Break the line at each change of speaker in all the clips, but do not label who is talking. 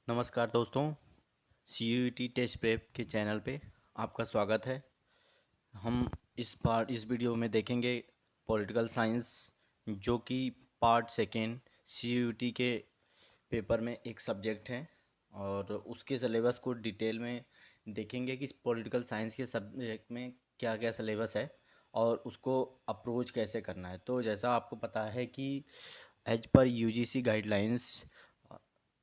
नमस्कार दोस्तों, CUET test prep के चैनल पे आपका स्वागत है। हम इस वीडियो में देखेंगे पॉलिटिकल साइंस, जो कि पार्ट सेकेंड CUET के पेपर में एक सब्जेक्ट है और उसके सिलेबस को डिटेल में देखेंगे कि पॉलिटिकल साइंस के सब्जेक्ट में क्या क्या सिलेबस है और उसको अप्रोच कैसे करना है। तो जैसा आपको पता है कि एज पर UGC गाइडलाइंस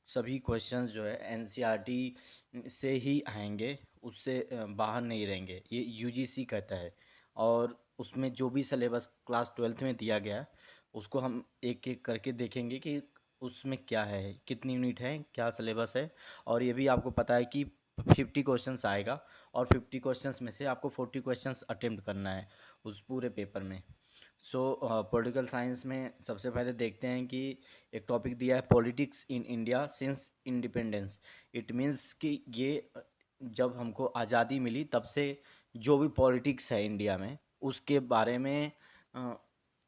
सभी क्वेश्चंस जो है NCERT से ही आएंगे, उससे बाहर नहीं रहेंगे, ये UGC कहता है। और उसमें जो भी सिलेबस क्लास 12th में दिया गया उसको हम एक एक करके देखेंगे कि उसमें क्या है, कितनी यूनिट है, क्या सिलेबस है। और ये भी आपको पता है कि 50 क्वेश्चंस आएगा और 50 क्वेश्चंस में से आपको 40 क्वेश्चंस अटेम्प्ट करना है उस पूरे पेपर में। पॉलिटिकल साइंस में सबसे पहले देखते हैं कि एक टॉपिक दिया है politics in India since independence. It means कि ये जब हमको आज़ादी मिली तब से जो भी पॉलिटिक्स है इंडिया में उसके बारे में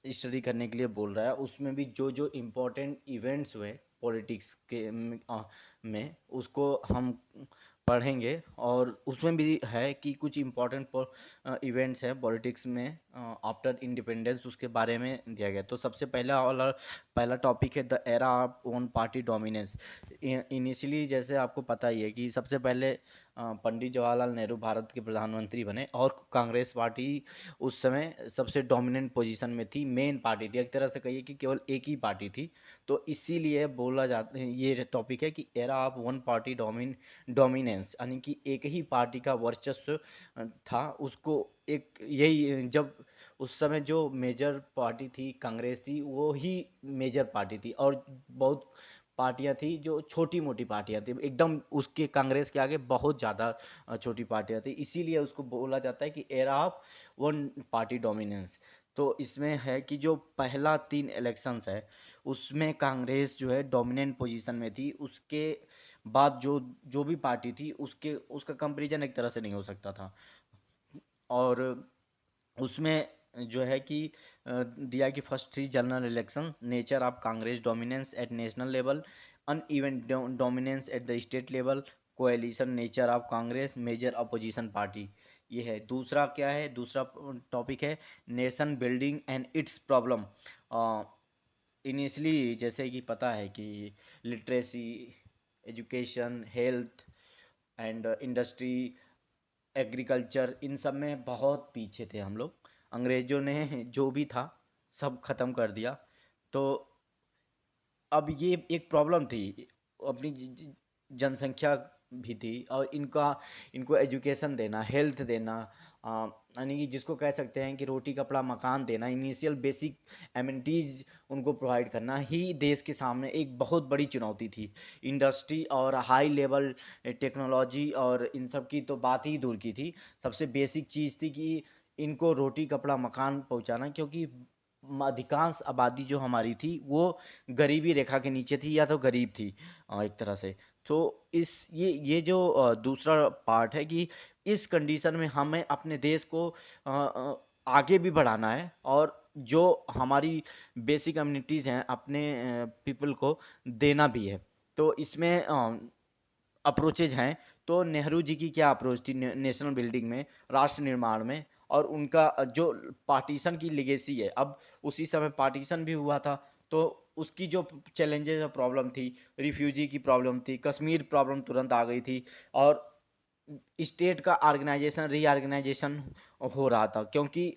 स्टडी करने के लिए बोल रहा है। उसमें भी जो जो इम्पोर्टेंट इवेंट्स हुए पॉलिटिक्स के में उसको हम पढ़ेंगे। और उसमें भी है कि कुछ इम्पोर्टेंट इवेंट्स हैं पॉलिटिक्स में आफ्टर इंडिपेंडेंस, उसके बारे में दिया गया। तो सबसे पहला टॉपिक है the era of one party dominance. Initially जैसे आपको पता ही है कि सबसे पहले पंडित जवाहरलाल नेहरू भारत के प्रधानमंत्री बने और कांग्रेस पार्टी उस समय सबसे डोमिनेंट पोजीशन में थी, मेन पार्टी थी, एक तरह से कहिए कि केवल एक ही पार्टी थी। तो इसीलिए बोला जाता है, ये टॉपिक है कि era of one party dominance, यानी कि एक ही पार्टी का वर्चस्व था। उसको एक यही जब उस समय जो मेजर पार्टी थी कांग्रेस थी, वो ही मेजर पार्टी थी और बहुत पार्टियां थी जो छोटी मोटी पार्टियां थी एकदम, उसके कांग्रेस के आगे बहुत ज़्यादा छोटी पार्टियां थी। इसीलिए उसको बोला जाता है कि era of one party dominance. तो इसमें है कि जो पहला 3 इलेक्शंस है उसमें कांग्रेस जो है डोमिनेंट पोजीशन में थी। उसके बाद जो जो भी पार्टी थी उसका कंपैरिजन एक तरह से नहीं हो सकता था। और उसमें जो है कि दिया कि first 3 general election, nature of Congress dominance at national level, uneven dominance at the state level, coalition nature of Congress, major opposition party. ये है। दूसरा क्या है, दूसरा टॉपिक है nation building and its problem. Initially जैसे कि पता है कि literacy, education, health and industry, agriculture, इन सब में बहुत पीछे थे हम लोग। अंग्रेजों ने जो भी था सब खत्म कर दिया। तो अब ये एक प्रॉब्लम थी, अपनी जनसंख्या भी थी और इनको एजुकेशन देना, हेल्थ देना, यानी कि जिसको कह सकते हैं कि रोटी कपड़ा मकान देना, इनिशियल बेसिक एमिनिटीज उनको प्रोवाइड करना ही देश के सामने एक बहुत बड़ी चुनौती थी। इंडस्ट्री और हाई लेवल टेक्नोलॉजी और इन सब की तो बात ही दूर की थी। सबसे बेसिक चीज़ थी कि इनको रोटी कपड़ा मकान पहुंचाना, क्योंकि अधिकांश आबादी जो हमारी थी वो गरीबी रेखा के नीचे थी या तो गरीब थी एक तरह से। तो इस ये जो दूसरा पार्ट है कि इस कंडीशन में हमें अपने देश को आगे भी बढ़ाना है और जो हमारी बेसिक कम्युनिटीज़ हैं अपने पीपल को देना भी है। तो इसमें अप्रोचेज हैं। तो नेहरू जी की क्या अप्रोच थी नेशनल बिल्डिंग में, राष्ट्र निर्माण में, और उनका जो पार्टीशन की लिगेसी है, अब उसी समय पार्टीशन भी हुआ था। तो उसकी जो चैलेंजेस और प्रॉब्लम थी, रिफ्यूजी की प्रॉब्लम थी, कश्मीर प्रॉब्लम तुरंत आ गई थी, और स्टेट का ऑर्गेनाइजेशन रीऑर्गेनाइजेशन हो रहा था। क्योंकि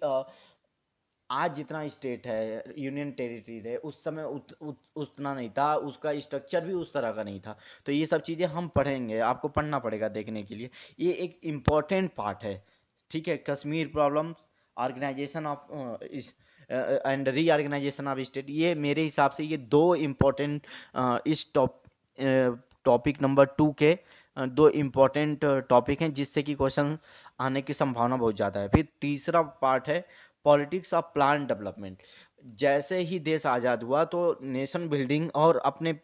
आज जितना स्टेट है, यूनियन टेरिटरी है, उस समय उतना नहीं था, उसका स्ट्रक्चर भी उस तरह का नहीं था। तो ये सब चीज़ें हम पढ़ेंगे, आपको पढ़ना पड़ेगा देखने के लिए। ये एक इम्पॉर्टेंट पार्ट है, ठीक है। कश्मीर प्रॉब्लम्स, ऑर्गेनाइजेशन ऑफ इस एंड रीऑर्गेनाइजेशन ऑफ स्टेट, ये मेरे हिसाब से ये दो इम्पोर्टेंट इस टॉपिक नंबर 2 के दो इम्पोर्टेंट टॉपिक हैं जिससे कि क्वेश्चन आने की संभावना बहुत ज़्यादा है। फिर तीसरा पार्ट है पॉलिटिक्स ऑफ प्लान डेवलपमेंट। जैसे ही देश आज़ाद हुआ तो नेशन बिल्डिंग और अपने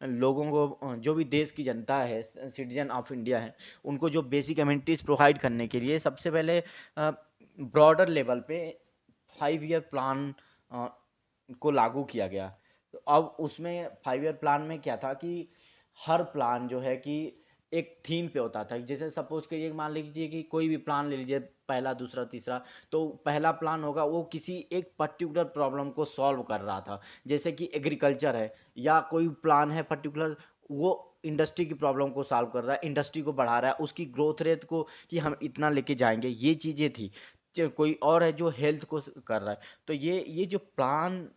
लोगों को, जो भी देश की जनता है, सिटीजन ऑफ इंडिया है, उनको जो बेसिक अम्यूनिटीज़ प्रोवाइड करने के लिए सबसे पहले ब्रॉडर लेवल पे 5 ईयर प्लान को लागू किया गया। तो अब उसमें 5 ईयर प्लान में क्या था कि हर प्लान जो है कि एक थीम पे होता था। जैसे सपोज करिए, मान लीजिए कि कोई भी प्लान ले लीजिए, पहला दूसरा तीसरा, तो पहला प्लान होगा वो किसी एक पर्टिकुलर प्रॉब्लम को सॉल्व कर रहा था। जैसे कि एग्रीकल्चर है, या कोई प्लान है पर्टिकुलर, वो इंडस्ट्री की प्रॉब्लम को सॉल्व कर रहा है, इंडस्ट्री को बढ़ा रहा है, उसकी ग्रोथ रेट को कि हम इतना लेके जाएंगे, ये चीज़ें थी। कोई और है जो हेल्थ को कर रहा है। तो ये जो प्लान,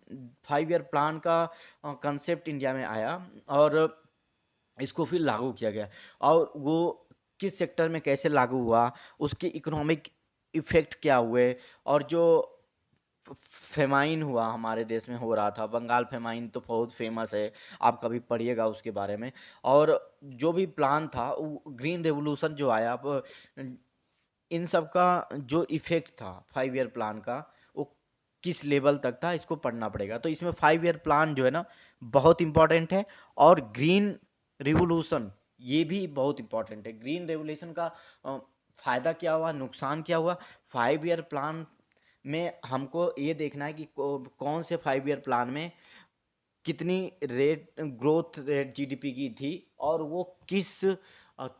5 ईयर प्लान का कंसेप्ट इंडिया में आया, और इसको फिर लागू किया गया। और वो किस सेक्टर में कैसे लागू हुआ, उसके इकोनॉमिक इफेक्ट क्या हुए, और जो फेमाइन हुआ हमारे देश में हो रहा था, बंगाल फेमाइन तो बहुत फेमस है, आप कभी पढ़िएगा उसके बारे में। और जो भी प्लान था, ग्रीन रेवोल्यूशन जो आया, अब इन सब का जो इफेक्ट था 5 ईयर प्लान का, वो किस लेवल तक था, इसको पढ़ना पड़ेगा। तो इसमें 5 ईयर प्लान जो है ना, बहुत इंपॉर्टेंट है। और ग्रीन रिवोल्यूशन ये भी बहुत इंपॉर्टेंट है। ग्रीन रेवोल्यूशन का फायदा क्या हुआ, नुकसान क्या हुआ, 5 ईयर प्लान में हमको ये देखना है कि कौन से 5 ईयर प्लान में कितनी रेट, ग्रोथ रेट जीडीपी की थी, और वो किस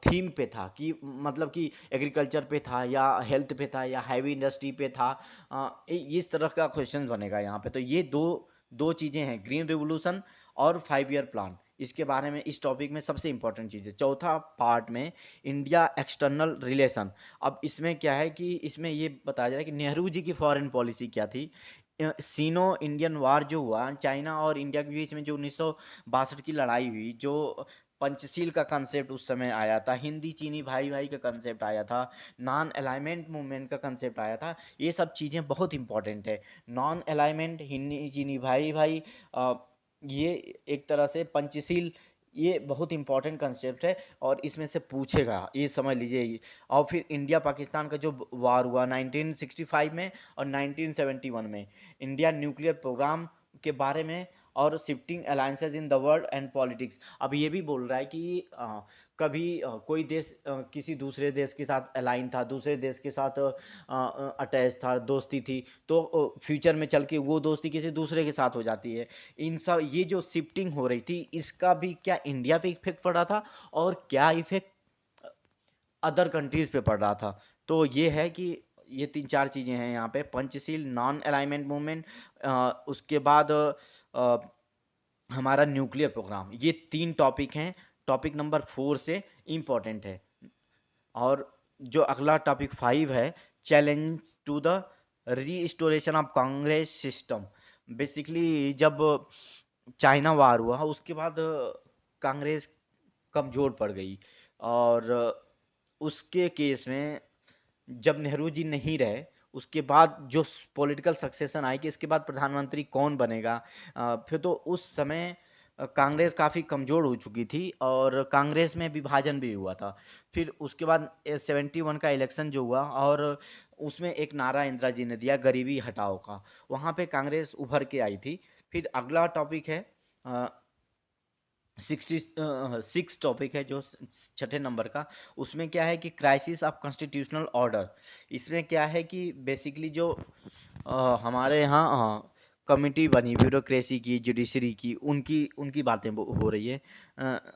थीम पे था, कि मतलब कि एग्रीकल्चर पे था, या हेल्थ पे था, या हैवी इंडस्ट्री पे था। इस तरह का क्वेश्चन बनेगा यहाँ पे। तो ये दो दो चीज़ें हैं, ग्रीन रिवोल्यूशन और 5 ईयर प्लान। इसके बारे में इस टॉपिक में सबसे इंपॉर्टेंट चीज़ है। चौथा पार्ट में इंडिया एक्सटर्नल रिलेशन। अब इसमें क्या है कि इसमें ये बताया जा रहा है कि नेहरू जी की फॉरेन पॉलिसी क्या थी। सीनो इंडियन वार जो हुआ चाइना और इंडिया के बीच में, जो 1962 की लड़ाई हुई, जो पंचशील का कंसेप्ट उस समय आया था, हिंदी चीनी भाई भाई का कंसेप्ट आया था, नॉन अलाइनमेंट मूवमेंट का कंसेप्ट आया था, ये सब चीज़ें बहुत इंपॉर्टेंट है। नॉन अलाइनमेंट, हिंदी चीनी भाई भाई, ये एक तरह से पंचशील, ये बहुत इंपॉर्टेंट कंसेप्ट है, और इसमें से पूछेगा, ये समझ लीजिए। और फिर इंडिया पाकिस्तान का जो वार हुआ 1965 में और 1971 में, इंडिया न्यूक्लियर प्रोग्राम के बारे में, और shifting alliances in the world and politics. अब ये भी बोल रहा है कि कभी कोई देश किसी दूसरे देश के साथ अलाइन था, दूसरे देश के साथ अटैच था, दोस्ती थी, तो फ्यूचर में चल के वो दोस्ती किसी दूसरे के साथ हो जाती है। इन सब ये जो शिफ्टिंग हो रही थी, इसका भी क्या इंडिया पे इफेक्ट पड़ा था, और क्या इफेक्ट अदर कंट्रीज पे पड़ रहा था। तो ये है कि ये 3-4 चीज़ें हैं यहाँ पे, पंचशील, नॉन अलाइनमेंट मूवमेंट, उसके बाद हमारा न्यूक्लियर प्रोग्राम, ये 3 टॉपिक हैं। टॉपिक नंबर 4 से इम्पोर्टेंट है। और जो अगला टॉपिक 5 है, challenge to the restoration of Congress system. Basically जब चाइना वार हुआ, उसके बाद कांग्रेस कमज़ोर पड़ गई, और उसके केस में जब नेहरू जी नहीं रहे, उसके बाद जो पॉलिटिकल सक्सेशन आई कि इसके बाद प्रधानमंत्री कौन बनेगा, फिर तो उस समय कांग्रेस काफ़ी कमज़ोर हो चुकी थी, और कांग्रेस में विभाजन भी हुआ था। फिर उसके बाद 71 का इलेक्शन जो हुआ, और उसमें एक नारा इंदिरा जी ने दिया, गरीबी हटाओ का, वहाँ पे कांग्रेस उभर के आई थी। फिर अगला टॉपिक है 66 टॉपिक है, जो छठे नंबर का। उसमें क्या है कि क्राइसिस ऑफ कॉन्स्टिट्यूशनल ऑर्डर। इसमें क्या है कि बेसिकली जो हमारे यहाँ कमिटी बनी ब्यूरोक्रेसी की, जुडिशरी की, उनकी उनकी बातें हो रही है।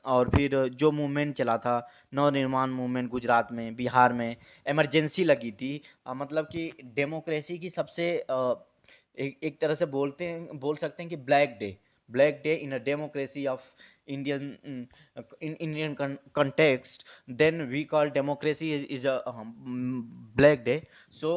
और फिर जो मूवमेंट चला था, नव निर्माण मूवमेंट, गुजरात में, बिहार में इमरजेंसी लगी थी। मतलब कि डेमोक्रेसी की सबसे एक तरह से बोल सकते हैं कि black day in a democracy of Indian in Indian context, then we call democracy is a black day. So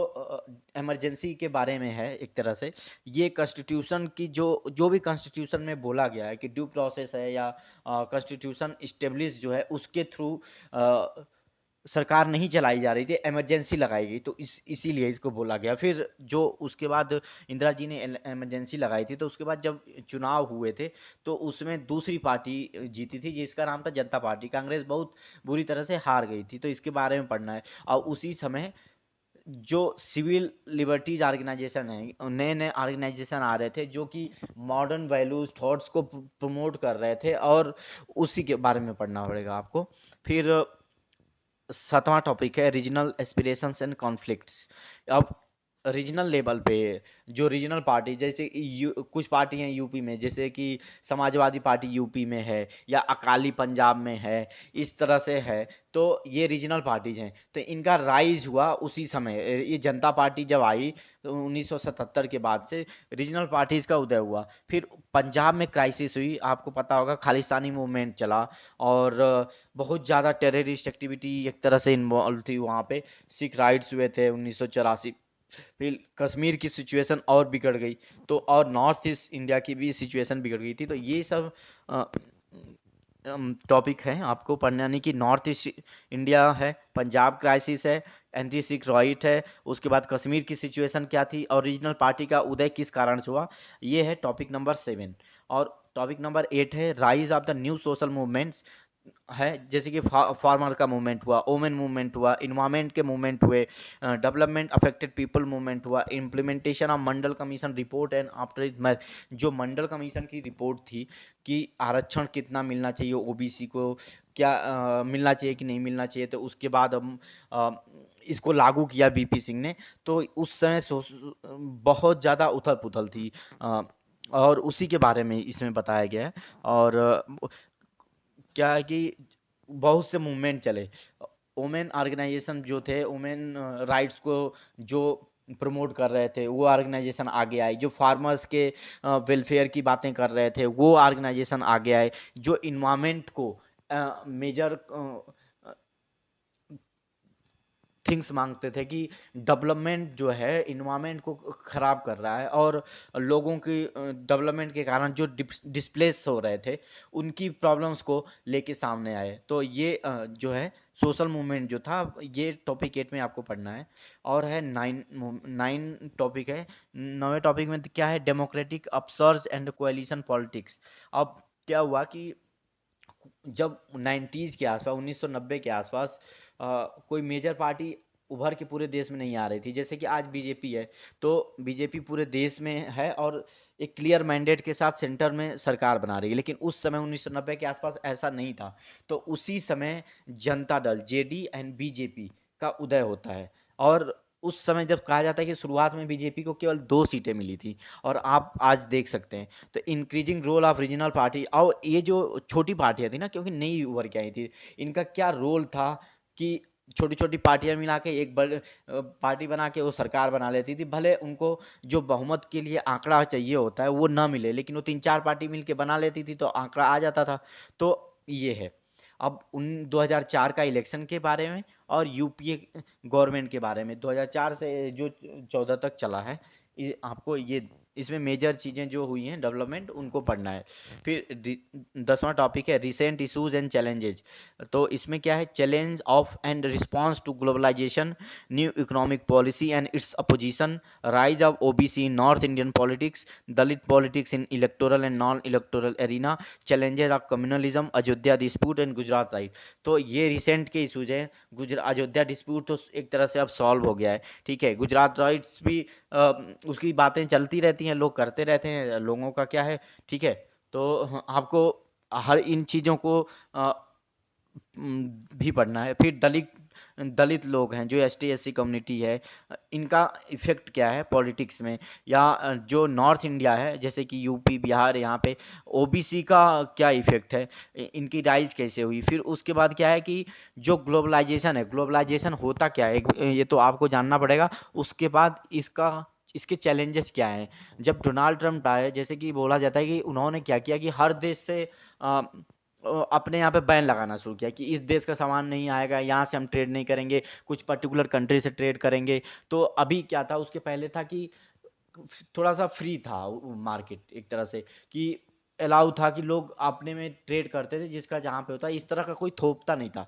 emergency के बारे में है एक तरह से। ये कॉन्स्टिट्यूशन की जो जो भी कॉन्स्टिट्यूशन में बोला गया है कि ड्यू प्रोसेस है, या कॉन्स्टिट्यूशन इस्टेब्लिश जो है उसके थ्रू सरकार नहीं चलाई जा रही थी, इमरजेंसी लगाई गई, तो इसीलिए इसको बोला गया। फिर जो उसके बाद इंदिरा जी ने इमरजेंसी लगाई थी, तो उसके बाद जब चुनाव हुए थे, तो उसमें दूसरी पार्टी जीती थी, जिसका नाम था जनता पार्टी। कांग्रेस बहुत बुरी तरह से हार गई थी। तो इसके बारे में पढ़ना है। और उसी समय जो सिविल लिबर्टीज ऑर्गेनाइजेशन है, नए नए ऑर्गेनाइजेशन आ रहे थे, जो कि मॉडर्न वैल्यूज थॉट्स को प्रमोट कर रहे थे, और उसी के बारे में पढ़ना पड़ेगा आपको। फिर 7वां टॉपिक है रीजनल एस्पिरेशंस एंड कॉन्फ्लिक्ट्स। अब रीजनल लेवल पे जो रीजनल पार्टी, जैसे कुछ पार्टी हैं यूपी में, जैसे कि समाजवादी पार्टी यूपी में है या अकाली पंजाब में है, इस तरह से है। तो ये रीजनल पार्टीज हैं, तो इनका राइज हुआ उसी समय। ये जनता पार्टी जब आई तो 1977 के बाद से रीजनल पार्टीज का उदय हुआ। फिर पंजाब में क्राइसिस हुई, आपको पता होगा, खालिस्तानी मूवमेंट चला और बहुत ज़्यादा टेररिस्ट एक्टिविटी एक तरह से इन्वॉल्व थी वहाँ पे। सिख राइट्स हुए थे 1984। फिर कश्मीर की सिचुएशन और बिगड़ गई, तो और नॉर्थ ईस्ट इंडिया की भी सिचुएशन बिगड़ गई थी। तो ये सब टॉपिक है आपको पढ़ना, यानी कि नॉर्थ ईस्ट इंडिया है, पंजाब क्राइसिस है, एंटी सिख राइट है, उसके बाद कश्मीर की सिचुएशन क्या थी, और रीजनल पार्टी का उदय किस कारण से हुआ। ये है टॉपिक नंबर 7। और टॉपिक नंबर 8 है rise of the new social movements है, जैसे कि फार्मर का मूवमेंट हुआ, ओमेन मूवमेंट हुआ, इन्वायरमेंट के मूवमेंट हुए, डेवलपमेंट अफेक्टेड पीपल मूवमेंट हुआ, implementation of Mandal commission report and after it, जो मंडल कमीशन की रिपोर्ट थी कि आरक्षण कितना मिलना चाहिए ओबीसी को, क्या मिलना चाहिए कि नहीं मिलना चाहिए, तो उसके बाद हम इसको लागू किया बीपी सिंह ने। तो उस समय बहुत ज़्यादा उथल पुथल थी, और उसी के बारे में इसमें बताया गया है। और क्या है कि बहुत से मूवमेंट चले, वुमेन ऑर्गेनाइजेशन जो थे, वुमेन राइट्स को जो प्रमोट कर रहे थे वो ऑर्गेनाइजेशन आगे आए, जो फार्मर्स के वेलफेयर की बातें कर रहे थे वो ऑर्गेनाइजेशन आगे आए, जो इन्वायरमेंट को मेजर थिंग्स मांगते थे कि डेवलपमेंट जो है इन्वायरमेंट को ख़राब कर रहा है, और लोगों की डेवलपमेंट के कारण जो डिस्प्लेस हो रहे थे उनकी प्रॉब्लम्स को लेके सामने आए। तो ये जो है सोशल मूवमेंट जो था, ये टॉपिक 8 में आपको पढ़ना है। और है 9 टॉपिक है। 9वें टॉपिक में क्या है, democratic upsurge and coalition politics. अब क्या हुआ कि जब 90s के आसपास, 1990 के आसपास कोई मेजर पार्टी उभर के पूरे देश में नहीं आ रही थी, जैसे कि आज बीजेपी है। तो बीजेपी पूरे देश में है और एक क्लियर मैंडेट के साथ सेंटर में सरकार बना रही है, लेकिन उस समय 1990 के आसपास ऐसा नहीं था। तो उसी समय Janata Dal JD and BJP का उदय होता है। और उस समय जब कहा जाता है कि शुरुआत में बीजेपी को केवल 2 सीटें मिली थी, और आप आज देख सकते हैं तो increasing role of regional party. और ये जो छोटी पार्टियां थी ना, क्योंकि नई उभर के आई थी, इनका क्या रोल था कि छोटी छोटी पार्टियां मिला के एक बड़ पार्टी बना के वो सरकार बना लेती थी। भले उनको जो बहुमत के लिए आंकड़ा चाहिए होता है वो ना मिले, लेकिन वो 3-4 पार्टी मिलके बना लेती थी तो आंकड़ा आ जाता था। तो ये है। अब उन 2004 का इलेक्शन के बारे में और यूपीए गवर्नमेंट के बारे में, 2004 से जो 14 तक चला है, आपको ये इसमें मेजर चीज़ें जो हुई हैं डेवलपमेंट उनको पढ़ना है। फिर 10वां टॉपिक है रिसेंट इशूज एंड चैलेंजेज। तो इसमें क्या है, challenge of and response to globalisation, new economic policy and its opposition, rise of OBC in north Indian politics, Dalit politics in electoral and non electoral arena, challenges of communalism, Ayodhya dispute and Gujarat riot. तो ये recent के issues हैं। Ayodhya dispute तो एक तरह से अब solve हो गया है, ठीक है। गुजरात राइट्स भी उसकी बातें चलती रहती हैं, लोग करते रहते हैं, लोगों का क्या है, ठीक है। तो आपको हर इन चीज़ों को भी पढ़ना है। फिर दलित दलित लोग हैं जो एसटी एससी कम्युनिटी है, इनका इफेक्ट क्या है पॉलिटिक्स में, या जो नॉर्थ इंडिया है जैसे कि यूपी बिहार, यहाँ पे ओबीसी का क्या इफेक्ट है, इनकी राइज कैसे हुई। फिर उसके बाद क्या है कि जो ग्लोबलाइजेशन है, ग्लोबलाइजेशन होता क्या है, ये तो आपको जानना पड़ेगा। उसके बाद इसके चैलेंजेस क्या हैं। जब डोनाल्ड ट्रंप आए, जैसे कि बोला जाता है कि उन्होंने क्या किया कि हर देश से अपने यहाँ पे बैन लगाना शुरू किया कि इस देश का सामान नहीं आएगा, यहाँ से हम ट्रेड नहीं करेंगे, कुछ पर्टिकुलर कंट्री से ट्रेड करेंगे। तो अभी क्या था, उसके पहले था कि थोड़ा सा फ्री था मार्केट एक तरह से, कि अलाउ था कि लोग अपने में ट्रेड करते थे, जिसका जहाँ पे होता है, इस तरह का कोई थोपता नहीं था,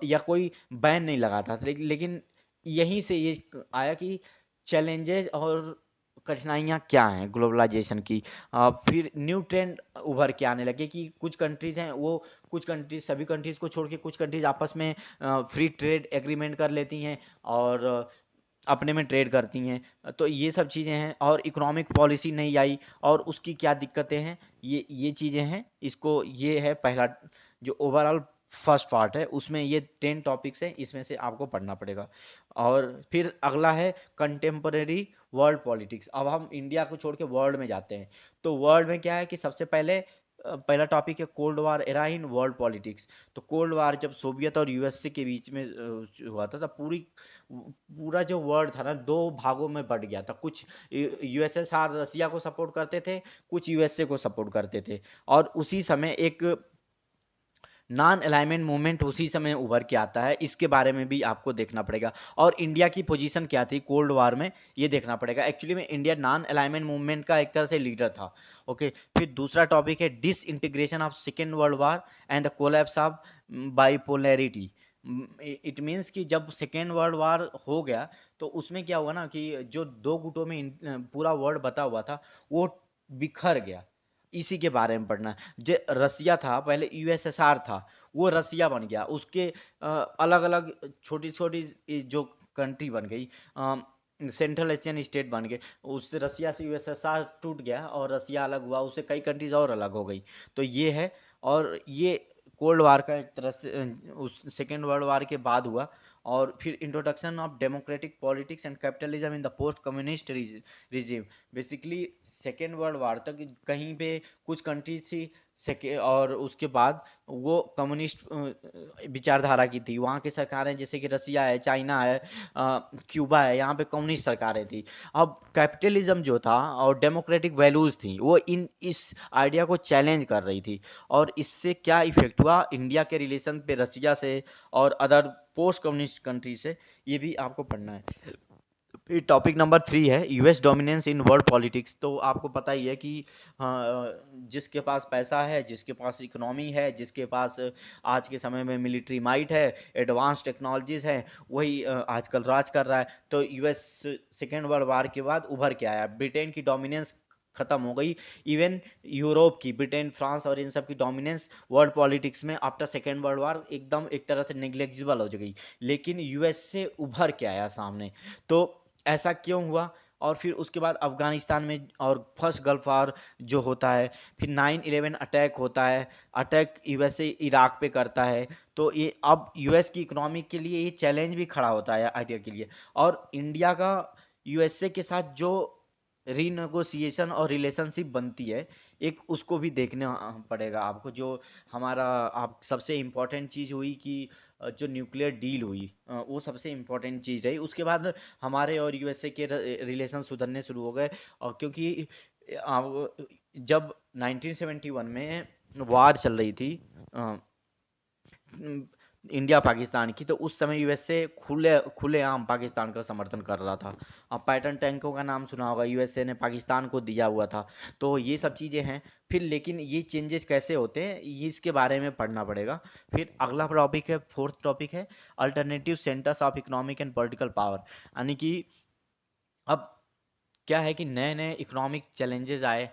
या कोई बैन नहीं लगाता था। लेकिन यहीं से ये आया कि चैलेंजेस और कठिनाइयाँ क्या हैं ग्लोबलाइजेशन की। फिर न्यू ट्रेंड उभर के आने लगे कि कुछ कंट्रीज़ हैं वो, कुछ कंट्रीज, सभी कंट्रीज़ को छोड़ के कुछ कंट्रीज आपस में फ्री ट्रेड एग्रीमेंट कर लेती हैं और अपने में ट्रेड करती हैं। तो ये सब चीज़ें हैं, और इकोनॉमिक पॉलिसी नहीं आई और उसकी क्या दिक्कतें हैं, ये चीज़ें हैं। इसको ये है पहला जो ओवरऑल फर्स्ट पार्ट है, उसमें ये 10 टॉपिक्स हैं, इसमें से आपको पढ़ना पड़ेगा। और फिर अगला है कंटेम्परेरी वर्ल्ड पॉलिटिक्स। अब हम इंडिया को छोड़ के वर्ल्ड में जाते हैं। तो वर्ल्ड में क्या है कि सबसे पहले पहला टॉपिक है cold war era in world politics. तो कोल्ड वार जब सोवियत और यूएसए के बीच में हुआ था, तब पूरा जो वर्ल्ड था ना, दो भागों में बट गया था। कुछ यूएसएसआर रसिया को सपोर्ट करते थे, कुछ यूएसए को सपोर्ट करते थे। और उसी समय एक नॉन अलाइनमेंट मूवमेंट उसी समय उभर के आता है, इसके बारे में भी आपको देखना पड़ेगा। और इंडिया की पोजीशन क्या थी कोल्ड वार में, ये देखना पड़ेगा। एक्चुअली में इंडिया नॉन अलाइनमेंट मूवमेंट का एक तरह से लीडर था। ओके, फिर दूसरा टॉपिक है disintegration of second world war and the collapse of bipolarity. It means कि जब सेकेंड वर्ल्ड वार हो गया, तो उसमें क्या हुआ ना कि जो दो गुटों में पूरा वर्ल्ड बता हुआ था, वो बिखर गया। इसी के बारे में पढ़ना है। जो रसिया था, पहले यूएसएसआर था, वो रसिया बन गया। उसके अलग अलग छोटी छोटी जो कंट्री बन गई, सेंट्रल एशियन स्टेट बन गए। उससे रसिया से यूएसएसआर टूट गया और रसिया अलग हुआ, उससे कई कंट्रीज और अलग हो गई। तो ये है। और ये कोल्ड वार का एक तरह से उस सेकेंड वर्ल्ड वार के बाद हुआ। और फिर introduction of democratic politics and capitalism in the post communist regime. Basically second world वार तक कहीं पे कुछ कंट्रीज थी और उसके बाद वो कम्युनिस्ट विचारधारा की थी। वहाँ की सरकारें जैसे कि रसिया है, चाइना है, क्यूबा है, यहाँ पे कम्युनिस्ट सरकारें थी। अब कैपिटलिज्म जो था और डेमोक्रेटिक वैल्यूज़ थी, वो इस आइडिया को चैलेंज कर रही थी। और इससे क्या इफेक्ट हुआ इंडिया के रिलेशन पे रसिया से और अदर पोस्ट कम्युनिस्ट कंट्री से, ये भी आपको पढ़ना है। फिर टॉपिक नंबर 3 है US dominance in world politics. तो आपको पता ही है कि जिसके पास पैसा है, जिसके पास इकोनॉमी है, जिसके पास आज के समय में मिलिट्री माइट है, एडवांस टेक्नोलॉजीज है, वही आजकल राज कर रहा है। तो यूएस सेकेंड वर्ल्ड वार के बाद उभर के आया। ब्रिटेन की डोमिनेंस खत्म हो गई। इवन यूरोप की, ब्रिटेन, फ्रांस और इन सब की डोमिनेंस वर्ल्ड पॉलिटिक्स में आफ्टर सेकेंड वर्ल्ड वार एकदम एक तरह से नेग्लेक्जिबल हो गई। लेकिन यूएस से उभर के आया सामने। तो ऐसा क्यों हुआ? और फिर उसके बाद अफगानिस्तान में और फर्स्ट गल्फ वार जो होता है, फिर 9/11 अटैक होता है। अटैक यूएसए इराक पे करता है। तो ये अब यूएस की इकोनॉमी के लिए ये चैलेंज भी खड़ा होता है आइडिया के लिए। और इंडिया का यूएसए के साथ जो रीनेगोशिएशन और रिलेशनशिप बनती है, एक उसको भी देखना पड़ेगा आपको। जो हमारा आप सबसे इम्पोर्टेंट चीज़ हुई कि जो न्यूक्लियर डील हुई, वो सबसे इम्पोर्टेंट चीज़ रही। उसके बाद हमारे और यूएसए के रिलेशन सुधरने शुरू हो गए। और क्योंकि जब 1971 में वार चल रही थी इंडिया पाकिस्तान की, तो उस समय यूएसए खुलेआम पाकिस्तान का समर्थन कर रहा था। अब पैटर्न टैंकों का नाम सुना होगा, यूएसए ने पाकिस्तान को दिया हुआ था। तो ये सब चीज़ें हैं। फिर लेकिन ये चेंजेस कैसे होते हैं, ये इसके बारे में पढ़ना पड़ेगा। फिर अगला टॉपिक है, फोर्थ टॉपिक है alternative centres of economic and political power. यानी कि अब क्या है कि नए नए इकोनॉमिक चैलेंजेस आए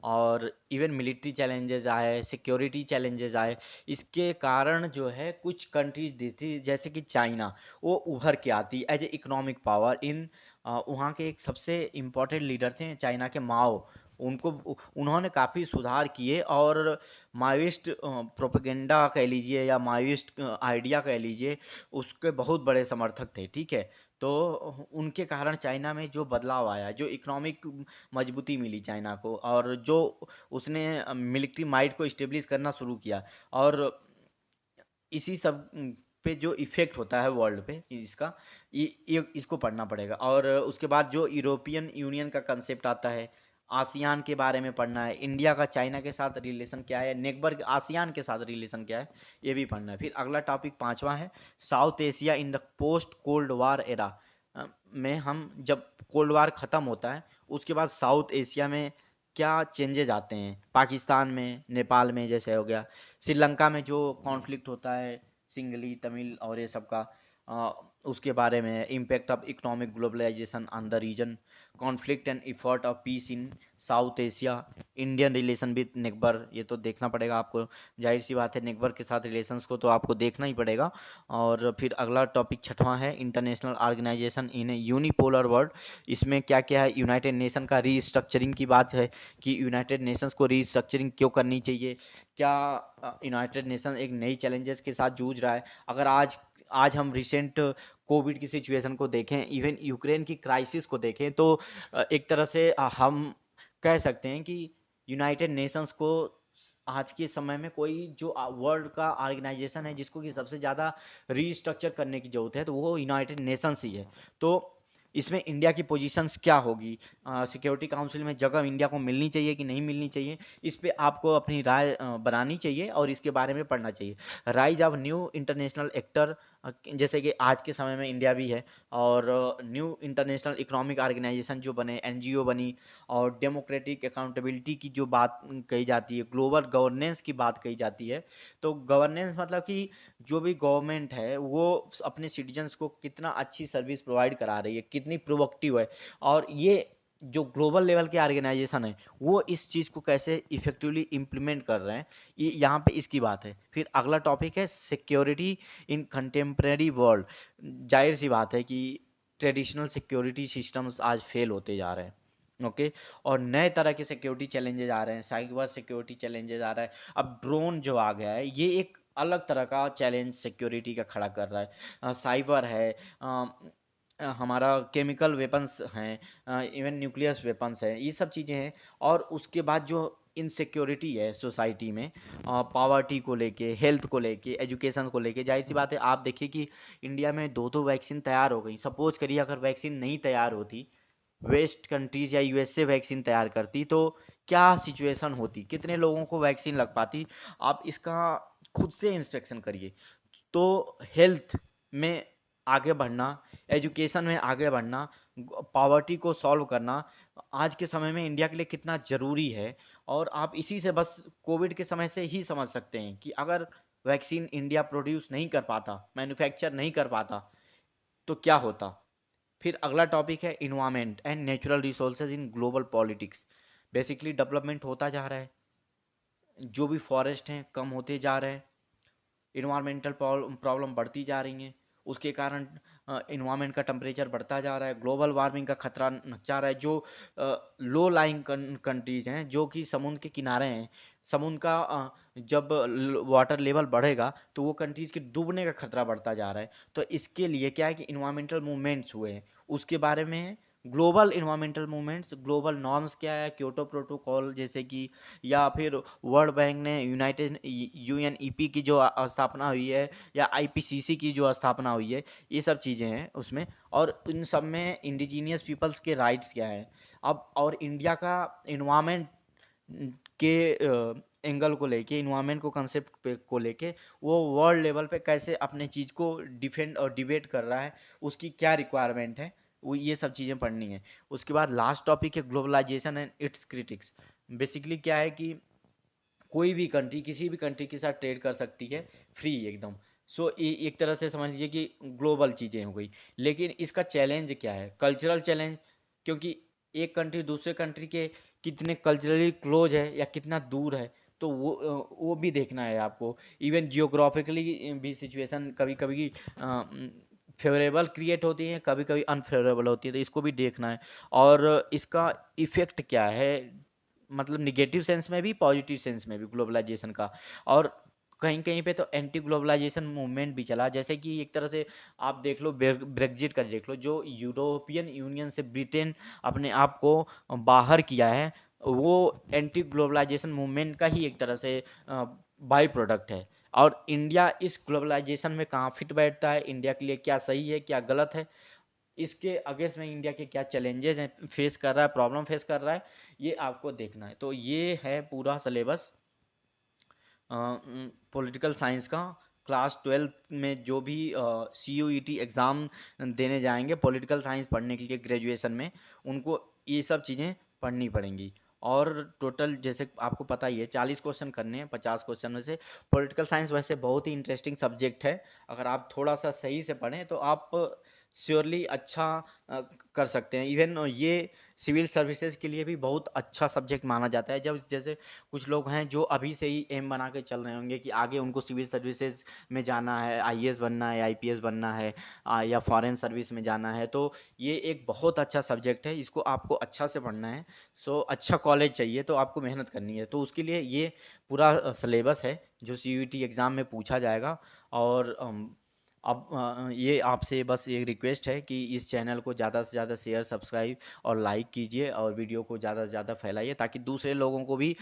और इवन मिलिट्री चैलेंजेस आए, सिक्योरिटी चैलेंजेस आए। इसके कारण जो है कुछ कंट्रीज दी थी जैसे कि चाइना, वो उभर के आती as a economic power in. वहाँ के एक सबसे इम्पोर्टेंट लीडर थे चाइना के, माओ। उनको उन्होंने काफ़ी सुधार किए और माओइस्ट प्रोपेगेंडा कह लीजिए या माओइस्ट आइडिया कह लीजिए, उसके बहुत बड़े समर्थक थे। ठीक है। तो उनके कारण चाइना में जो बदलाव आया, जो इकोनॉमिक मजबूती मिली चाइना को, और जो उसने मिलिट्री माइट को इस्टेब्लिश करना शुरू किया। और इसी सब पे जो इफेक्ट होता है वर्ल्ड पे इसका, ये इसको पढ़ना पड़ेगा। और उसके बाद जो यूरोपियन यूनियन का कंसेप्ट आता है, आसियान के बारे में पढ़ना है। इंडिया का चाइना के साथ रिलेशन क्या है, नेकबर्ग आसियान के साथ रिलेशन क्या है, ये भी पढ़ना है। फिर अगला टॉपिक 5वां है south Asia in the post cold war era. में हम जब कोल्ड वार ख़त्म होता है, उसके बाद साउथ एशिया में क्या चेंजेज आते हैं, पाकिस्तान में, नेपाल में जैसे हो गया, श्रीलंका में जो कॉन्फ्लिक्ट होता है सिंगली, तमिल और ये सब का, उसके बारे में impact of economic globalisation on the region, conflict and effort of peace in South Asia, Indian relation with neighbour, ये तो देखना पड़ेगा आपको, जाहिर सी बात है नेकबर के साथ रिलेशंस को तो आपको देखना ही पड़ेगा। और फिर अगला टॉपिक छठवां है इंटरनेशनल ऑर्गेनाइजेशन इन ए यूनिपोलर वर्ल्ड। इसमें क्या क्या है, यूनाइटेड नेशन का रीस्ट्रक्चरिंग की बात है कि यूनाइटेड नेशंस को रीस्ट्रक्चरिंग क्यों करनी चाहिए, क्या यूनाइटेड नेशन एक नई चैलेंजेस के साथ जूझ रहा है। अगर आज आज हम रिसेंट कोविड की सिचुएशन को देखें, इवन यूक्रेन की क्राइसिस को देखें, तो एक तरह से हम कह सकते हैं कि यूनाइटेड नेशंस को आज के समय में कोई जो वर्ल्ड का ऑर्गेनाइजेशन है जिसको कि सबसे ज़्यादा रीस्ट्रक्चर करने की ज़रूरत है, तो वो यूनाइटेड नेशंस ही है। तो इसमें इंडिया की पोजीशंस क्या होगी, सिक्योरिटी काउंसिल में जगह इंडिया को मिलनी चाहिए कि नहीं मिलनी चाहिए, इस पे आपको अपनी राय बनानी चाहिए और इसके बारे में पढ़ना चाहिए। Rise of new international actor, जैसे कि आज के समय में इंडिया भी है, और न्यू इंटरनेशनल इकोनॉमिक ऑर्गेनाइजेशन जो बने, एनजीओ बनी, और डेमोक्रेटिक अकाउंटेबिलिटी की जो बात कही जाती है, ग्लोबल गवर्नेंस की बात कही जाती है। तो गवर्नेंस मतलब कि जो भी गवर्नमेंट है वो अपने सिटीजन्स को कितना अच्छी सर्विस प्रोवाइड करा रही है, कितनी प्रोडक्टिव है, और ये जो ग्लोबल लेवल के ऑर्गेनाइजेशन है वो इस चीज़ को कैसे इफेक्टिवली इम्प्लीमेंट कर रहे हैं, ये यहाँ पे इसकी बात है। फिर अगला टॉपिक है सिक्योरिटी इन कंटेम्प्रेरी वर्ल्ड। जाहिर सी बात है कि ट्रेडिशनल सिक्योरिटी सिस्टम्स आज फेल होते जा रहे हैं, ओके, और नए तरह के सिक्योरिटी चैलेंजेस आ रहे हैं, साइबर सिक्योरिटी चैलेंजेस आ रहा है। अब ड्रोन जो आ गया है ये एक अलग तरह का चैलेंज सिक्योरिटी का खड़ा कर रहा है। साइबर है, हमारा केमिकल वेपन्स हैं, इवन न्यूक्लियस वेपन्स हैं, ये सब चीज़ें हैं। और उसके बाद जो इनसिक्योरिटी है सोसाइटी में, पावर्टी को लेके, हेल्थ को लेके, एजुकेशन को लेके, जाहिर सी बात है आप देखिए कि इंडिया में दो दो वैक्सीन तैयार हो गई। सपोज करिए अगर वैक्सीन नहीं तैयार होती, वेस्ट कंट्रीज या यूएसए वैक्सीन तैयार करती, तो क्या सिचुएशन होती, कितने लोगों को वैक्सीन लग पाती। आप इसका खुद से इंस्पेक्शन करिए। तो हेल्थ में आगे बढ़ना, एजुकेशन में आगे बढ़ना, पॉवर्टी को सॉल्व करना आज के समय में इंडिया के लिए कितना ज़रूरी है। और आप इसी से बस कोविड के समय से ही समझ सकते हैं कि अगर वैक्सीन इंडिया प्रोड्यूस नहीं कर पाता, मैन्युफैक्चर नहीं कर पाता, तो क्या होता। फिर अगला टॉपिक है environment and natural resources in global politics. Basically development होता जा रहा है, जो भी फॉरेस्ट हैं कम होते जा रहे हैं, इन्वायरमेंटल प्रॉब्लम बढ़ती जा रही हैं, उसके कारण इन्वायरमेंट का टेम्परेचर बढ़ता जा रहा है, ग्लोबल वार्मिंग का खतरा नचा रहा है। जो लो लाइंग कंट्रीज हैं जो कि समुद्र के किनारे हैं, समुद्र का जब वाटर लेवल बढ़ेगा तो वो कंट्रीज के डूबने का खतरा बढ़ता जा रहा है। तो इसके लिए क्या है कि इन्वायरमेंटल मूवमेंट्स हुए हैं, उसके बारे में global environmental movements, global norms क्या है, क्योटो प्रोटोकॉल जैसे कि, या फिर वर्ल्ड बैंक ने यूनाइटेड यूएनईपी की जो स्थापना हुई है, या आईपीसीसी की जो स्थापना हुई है, ये सब चीज़ें हैं उसमें। और इन सब में इंडिजीनियस पीपल्स के राइट्स क्या हैं। अब और इंडिया का इन्वायरमेंट के एंगल को लेके, इन्वायरमेंट को कंसेप्ट पे को लेके वो वर्ल्ड लेवल पे कैसे अपने चीज़ को डिफेंड और डिबेट कर रहा है, उसकी क्या रिक्वायरमेंट है, वो ये सब चीज़ें पढ़नी है। उसके बाद लास्ट टॉपिक है globalisation and its critics. Basically क्या है कि कोई भी कंट्री किसी भी कंट्री के साथ ट्रेड कर सकती है फ्री एकदम। सो एक तरह से समझ लीजिए कि ग्लोबल चीज़ें हो गई। लेकिन इसका चैलेंज क्या है, कल्चरल चैलेंज, क्योंकि एक कंट्री दूसरे कंट्री के कितने कल्चरली क्लोज है या कितना दूर है, तो वो भी देखना है आपको। इवन जियोग्राफिकली भी सिचुएशन कभी कभी फेवरेबल क्रिएट होती हैं, कभी कभी अनफेवरेबल होती है, तो इसको भी देखना है। और इसका इफ़ेक्ट क्या है, मतलब निगेटिव सेंस में भी पॉजिटिव सेंस में भी ग्लोबलाइजेशन का। और कहीं कहीं पे तो एंटी ग्लोबलाइजेशन मूवमेंट भी चला, जैसे कि एक तरह से आप देख लो ब्रेग्जिट का देख लो, जो यूरोपियन यूनियन से ब्रिटेन अपने आप को बाहर किया है, वो एंटी ग्लोबलाइजेशन मूवमेंट का ही एक तरह से बाई प्रोडक्ट है। और इंडिया इस ग्लोबलाइजेशन में कहाँ फिट बैठता है, इंडिया के लिए क्या सही है क्या गलत है, इसके अगेंस्ट में इंडिया के क्या चैलेंजेस हैं, फेस कर रहा है, प्रॉब्लम फेस कर रहा है, ये आपको देखना है। तो ये है पूरा सिलेबस पॉलिटिकल साइंस का। क्लास 12 में जो भी CUET एग्ज़ाम देने जाएंगे पॉलिटिकल साइंस पढ़ने के लिए ग्रेजुएशन में, उनको ये सब चीज़ें पढ़नी पड़ेंगी। और टोटल जैसे आपको पता ही है 40 क्वेश्चन करने हैं 50 क्वेश्चन में से। पॉलिटिकल साइंस वैसे बहुत ही इंटरेस्टिंग सब्जेक्ट है, अगर आप थोड़ा सा सही से पढ़ें तो आप श्योरली अच्छा कर सकते हैं। इवन ये सिविल सर्विसेज के लिए भी बहुत अच्छा सब्जेक्ट माना जाता है। जब जैसे कुछ लोग हैं जो अभी से ही एम बना के चल रहे होंगे कि आगे उनको सिविल सर्विसेज में जाना है, आईएएस बनना है, आईपीएस बनना है, या फॉरेन सर्विस में जाना है, तो ये एक बहुत अच्छा सब्जेक्ट है, इसको आपको अच्छा से पढ़ना है। सो अच्छा कॉलेज चाहिए तो आपको मेहनत करनी है, तो उसके लिए ये पूरा सिलेबस है जो सीयूईटी एग्ज़ाम में पूछा जाएगा। और अब ये आपसे बस एक रिक्वेस्ट है कि इस चैनल को ज़्यादा से ज़्यादा शेयर, सब्सक्राइब और लाइक कीजिए, और वीडियो को ज़्यादा से ज़्यादा फैलाइए ताकि दूसरे लोगों को भी